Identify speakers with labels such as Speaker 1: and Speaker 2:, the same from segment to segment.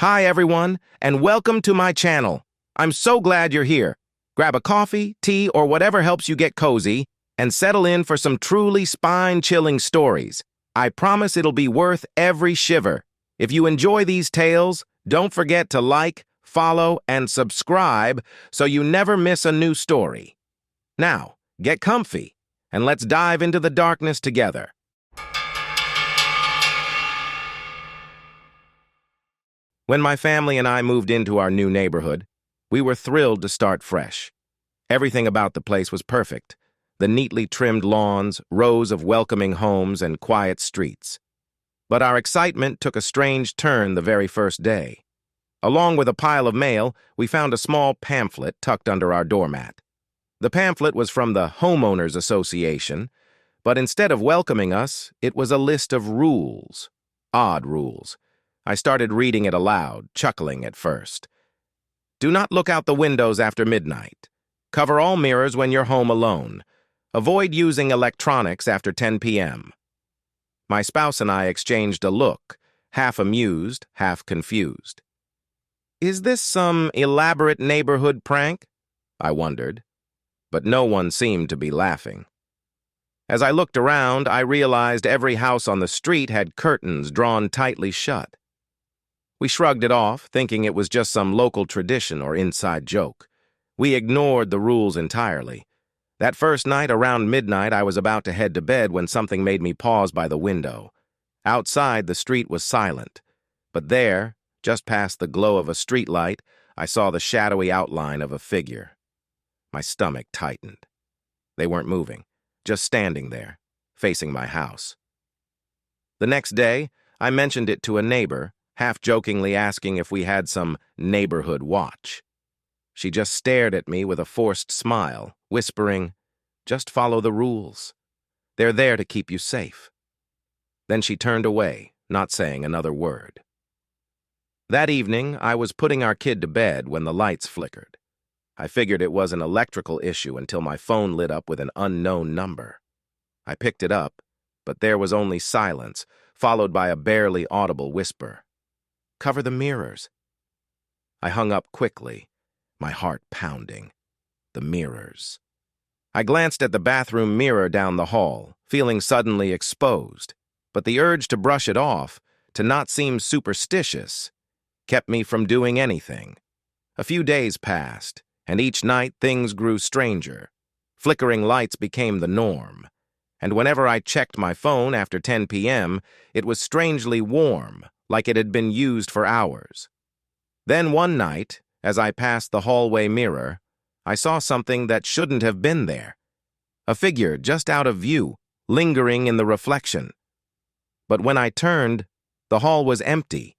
Speaker 1: Hi everyone, and welcome to my channel. I'm so glad you're here. Grab a coffee, tea, or whatever helps you get cozy, and settle in for some truly spine-chilling stories. I promise it'll be worth every shiver. If you enjoy these tales, don't forget to like, follow, and subscribe so you never miss a new story. Now, get comfy, and let's dive into the darkness together. When my family and I moved into our new neighborhood, we were thrilled to start fresh. Everything about the place was perfect. The neatly trimmed lawns, rows of welcoming homes, and quiet streets. But our excitement took a strange turn the very first day. Along with a pile of mail, we found a small pamphlet tucked under our doormat. The pamphlet was from the Homeowners Association, but instead of welcoming us, it was a list of rules. Odd rules. I started reading it aloud, chuckling at first. Do not look out the windows after midnight. Cover all mirrors when you're home alone. Avoid using electronics after 10 p.m. My spouse and I exchanged a look, half amused, half confused. Is this some elaborate neighborhood prank? I wondered, but no one seemed to be laughing. As I looked around, I realized every house on the street had curtains drawn tightly shut. We shrugged it off, thinking it was just some local tradition or inside joke. We ignored the rules entirely. That first night, around midnight, I was about to head to bed when something made me pause by the window. Outside, the street was silent. But there, just past the glow of a streetlight, I saw the shadowy outline of a figure. My stomach tightened. They weren't moving, just standing there, facing my house. The next day, I mentioned it to a neighbor, half-jokingly asking if we had some neighborhood watch. She just stared at me with a forced smile, whispering, "Just follow the rules. They're there to keep you safe." Then she turned away, not saying another word. That evening, I was putting our kid to bed when the lights flickered. I figured it was an electrical issue until my phone lit up with an unknown number. I picked it up, but there was only silence, followed by a barely audible whisper. "Cover the mirrors." I hung up quickly, my heart pounding. The mirrors. I glanced at the bathroom mirror down the hall, feeling suddenly exposed, but the urge to brush it off, to not seem superstitious, kept me from doing anything. A few days passed, and each night things grew stranger. Flickering lights became the norm, and whenever I checked my phone after 10 p.m., it was strangely warm, like it had been used for hours. Then one night, as I passed the hallway mirror, I saw something that shouldn't have been there. A figure just out of view, lingering in the reflection. But when I turned, the hall was empty.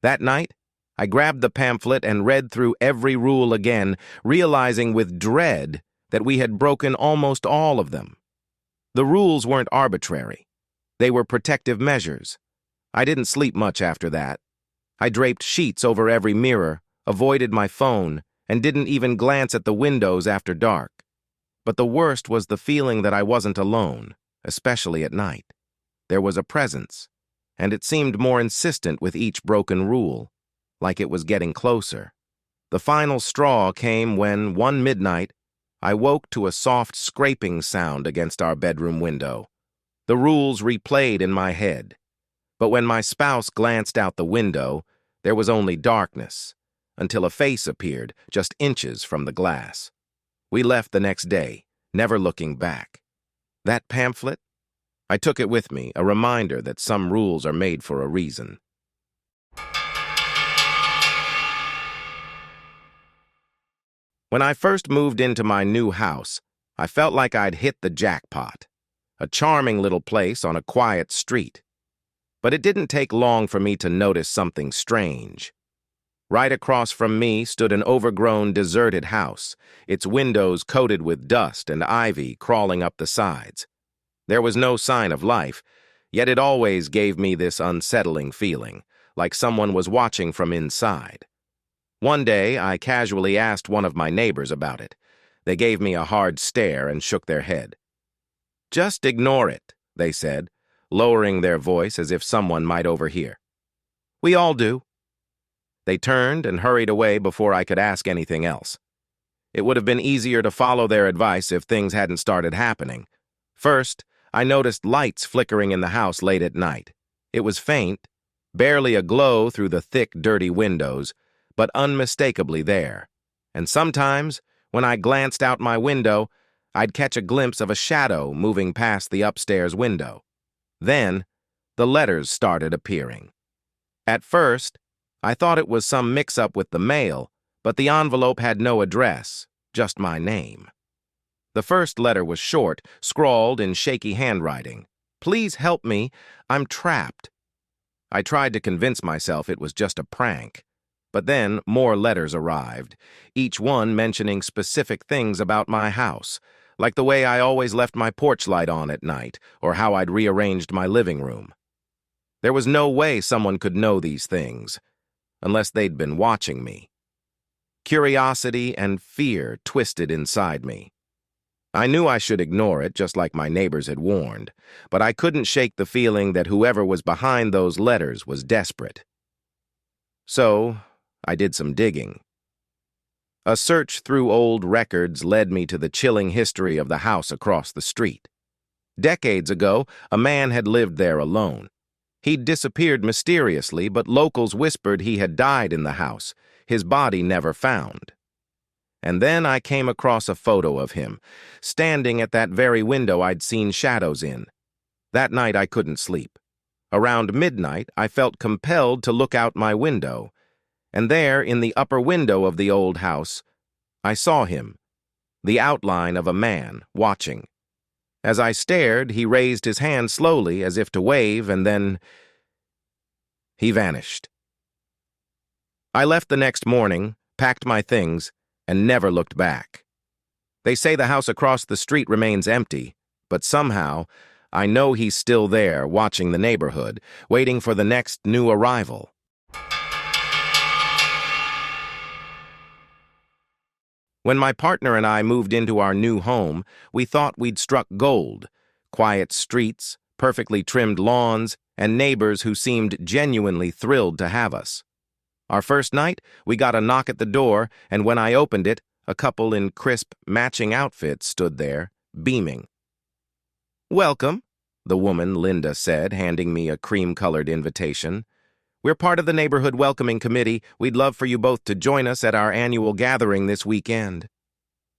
Speaker 1: That night, I grabbed the pamphlet and read through every rule again, realizing with dread that we had broken almost all of them. The rules weren't arbitrary. They were protective measures. I didn't sleep much after that. I draped sheets over every mirror, avoided my phone, and didn't even glance at the windows after dark. But the worst was the feeling that I wasn't alone, especially at night. There was a presence, and it seemed more insistent with each broken rule, like it was getting closer. The final straw came when, one midnight, I woke to a soft scraping sound against our bedroom window. The rules replayed in my head. But when my spouse glanced out the window, there was only darkness, until a face appeared just inches from the glass. We left the next day, never looking back. That pamphlet? I took it with me, a reminder that some rules are made for a reason. When I first moved into my new house, I felt like I'd hit the jackpot. A charming little place on a quiet street. But it didn't take long for me to notice something strange. Right across from me stood an overgrown, deserted house, its windows coated with dust and ivy crawling up the sides. There was no sign of life, yet it always gave me this unsettling feeling, like someone was watching from inside. One day, I casually asked one of my neighbors about it. They gave me a hard stare and shook their head. "Just ignore it," they said, lowering their voice as if someone might overhear. "We all do." They turned and hurried away before I could ask anything else. It would have been easier to follow their advice if things hadn't started happening. First, I noticed lights flickering in the house late at night. It was faint, barely a glow through the thick, dirty windows, but unmistakably there. And sometimes, when I glanced out my window, I'd catch a glimpse of a shadow moving past the upstairs window. Then, the letters started appearing. At first, I thought it was some mix-up with the mail, but the envelope had no address, just my name. The first letter was short, scrawled in shaky handwriting. "Please help me, I'm trapped." I tried to convince myself it was just a prank. But then more letters arrived, each one mentioning specific things about my house, like the way I always left my porch light on at night, or how I'd rearranged my living room. There was no way someone could know these things, unless they'd been watching me. Curiosity and fear twisted inside me. I knew I should ignore it, just like my neighbors had warned, but I couldn't shake the feeling that whoever was behind those letters was desperate. So, I did some digging. A search through old records led me to the chilling history of the house across the street. Decades ago, a man had lived there alone. He'd disappeared mysteriously, but locals whispered he had died in the house, his body never found. And then I came across a photo of him, standing at that very window I'd seen shadows in. That night I couldn't sleep. Around midnight, I felt compelled to look out my window, and there, in the upper window of the old house, I saw him, the outline of a man, watching. As I stared, he raised his hand slowly as if to wave, and then he vanished. I left the next morning, packed my things, and never looked back. They say the house across the street remains empty, but somehow, I know he's still there, watching the neighborhood, waiting for the next new arrival. When my partner and I moved into our new home, we thought we'd struck gold. Quiet streets, perfectly trimmed lawns, and neighbors who seemed genuinely thrilled to have us. Our first night, we got a knock at the door, and when I opened it, a couple in crisp, matching outfits stood there, beaming. "Welcome," the woman, Linda, said, handing me a cream-colored invitation. "We're part of the neighborhood welcoming committee. We'd love for you both to join us at our annual gathering this weekend."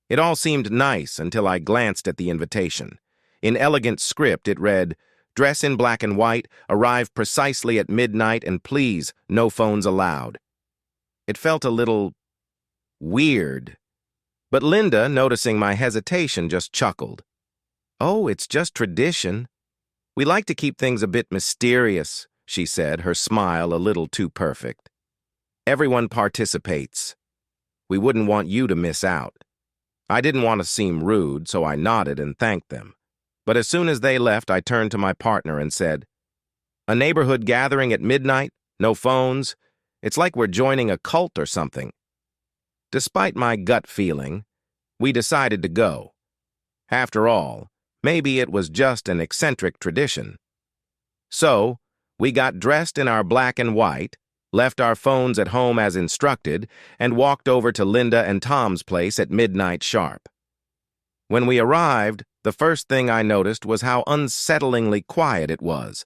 Speaker 1: It all seemed nice until I glanced at the invitation. In elegant script, it read, "Dress in black and white, arrive precisely at midnight, and please, no phones allowed." It felt a little weird. But Linda, noticing my hesitation, just chuckled. "Oh, it's just tradition. We like to keep things a bit mysterious," she said, her smile a little too perfect. "Everyone participates. We wouldn't want you to miss out." I didn't want to seem rude, so I nodded and thanked them. But as soon as they left, I turned to my partner and said, "A neighborhood gathering at midnight? No phones? It's like we're joining a cult or something." Despite my gut feeling, we decided to go. After all, maybe it was just an eccentric tradition. So, we got dressed in our black and white, left our phones at home as instructed, and walked over to Linda and Tom's place at midnight sharp. When we arrived, the first thing I noticed was how unsettlingly quiet it was.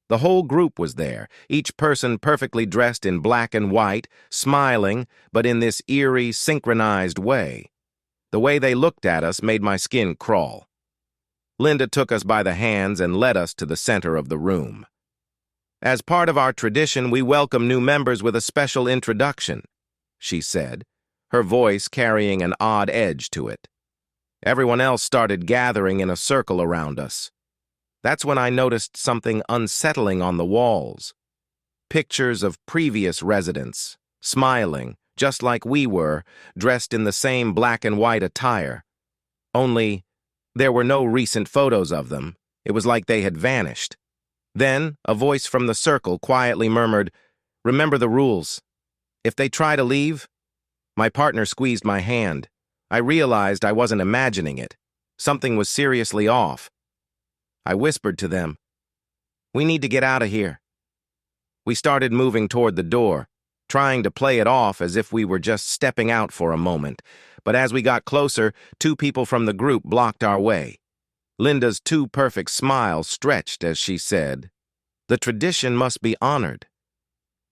Speaker 1: The whole group was there, each person perfectly dressed in black and white, smiling, but in this eerie, synchronized way. The way they looked at us made my skin crawl. Linda took us by the hands and led us to the center of the room. "As part of our tradition, we welcome new members with a special introduction," she said, her voice carrying an odd edge to it. Everyone else started gathering in a circle around us. That's when I noticed something unsettling on the walls. Pictures of previous residents, smiling, just like we were, dressed in the same black and white attire. Only, there were no recent photos of them. It was like they had vanished. Then, a voice from the circle quietly murmured, "Remember the rules. If they try to leave..." My partner squeezed my hand. I realized I wasn't imagining it. Something was seriously off. I whispered to them, "We need to get out of here." We started moving toward the door. trying to play it off as if we were just stepping out for a moment. But as we got closer, two people from the group blocked our way. Linda's too perfect smile stretched as she said, "The tradition must be honored."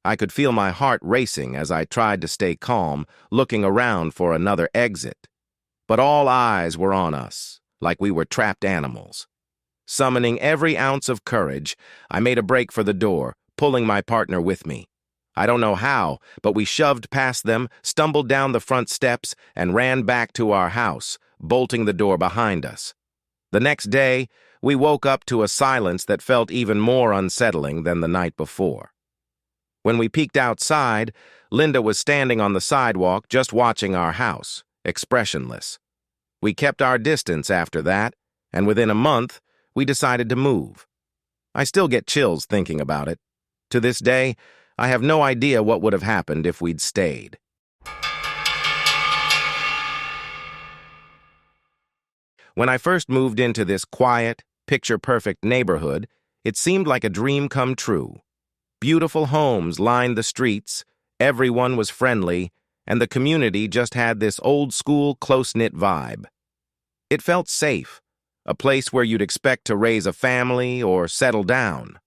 Speaker 1: I could feel my heart racing as I tried to stay calm, looking around for another exit. But all eyes were on us, like we were trapped animals. Summoning every ounce of courage, I made a break for the door, pulling my partner with me. I don't know how, but we shoved past them, stumbled down the front steps, and ran back to our house, bolting the door behind us. The next day, we woke up to a silence that felt even more unsettling than the night before. When we peeked outside, Linda was standing on the sidewalk just watching our house, expressionless. We kept our distance after that, and within a month, we decided to move. I still get chills thinking about it. To this day, I have no idea what would have happened if we'd stayed. When I first moved into this quiet, picture-perfect neighborhood, it seemed like a dream come true. Beautiful homes lined the streets, everyone was friendly, and the community just had this old-school, close-knit vibe. It felt safe, a place where you'd expect to raise a family or settle down.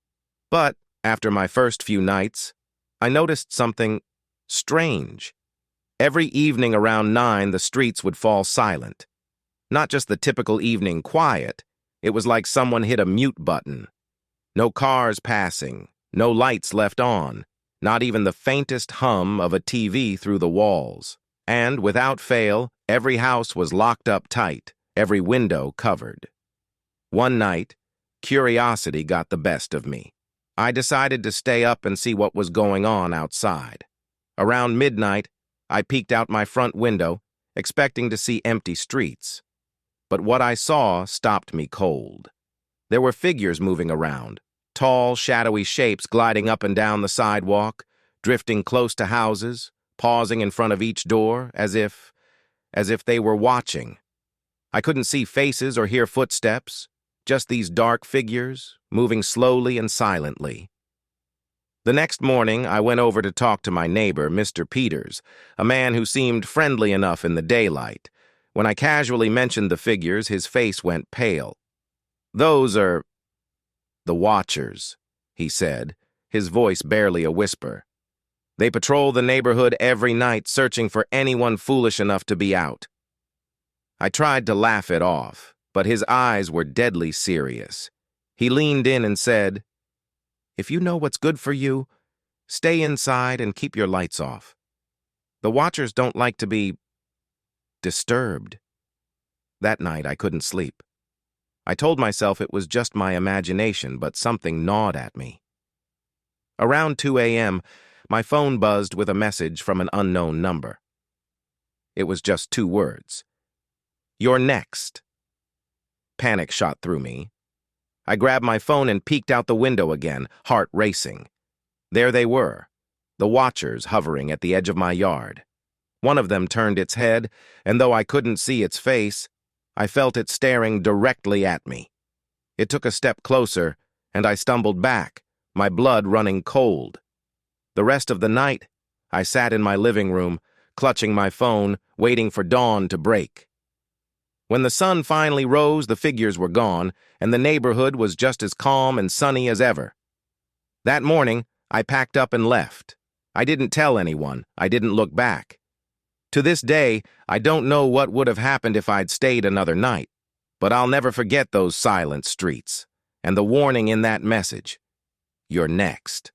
Speaker 1: But after my first few nights, I noticed something strange. Every evening around 9, the streets would fall silent. Not just the typical evening quiet, it was like someone hit a mute button. No cars passing, no lights left on, not even the faintest hum of a TV through the walls. And, without fail, every house was locked up tight, every window covered. One night, curiosity got the best of me. I decided to stay up and see what was going on outside. Around midnight, I peeked out my front window, expecting to see empty streets. But what I saw stopped me cold. There were figures moving around, tall, shadowy shapes gliding up and down the sidewalk, drifting close to houses, pausing in front of each door as if they were watching. I couldn't see faces or hear footsteps, just these dark figures, moving slowly and silently. The next morning, I went over to talk to my neighbor, Mr. Peters, a man who seemed friendly enough in the daylight. When I casually mentioned the figures, his face went pale. "Those are the Watchers," he said, his voice barely a whisper. "They patrol the neighborhood every night, searching for anyone foolish enough to be out." I tried to laugh it off, but his eyes were deadly serious. He leaned in and said, "If you know what's good for you, stay inside and keep your lights off. The Watchers don't like to be disturbed." That night, I couldn't sleep. I told myself it was just my imagination, but something gnawed at me. Around 2 a.m., my phone buzzed with a message from an unknown number. It was just 2 words. "You're next." Panic shot through me. I grabbed my phone and peeked out the window again, heart racing. There they were, the Watchers hovering at the edge of my yard. One of them turned its head, and though I couldn't see its face, I felt it staring directly at me. It took a step closer, and I stumbled back, my blood running cold. The rest of the night, I sat in my living room, clutching my phone, waiting for dawn to break. When the sun finally rose, the figures were gone, and the neighborhood was just as calm and sunny as ever. That morning, I packed up and left. I didn't tell anyone. I didn't look back. To this day, I don't know what would have happened if I'd stayed another night, but I'll never forget those silent streets and the warning in that message. "You're next."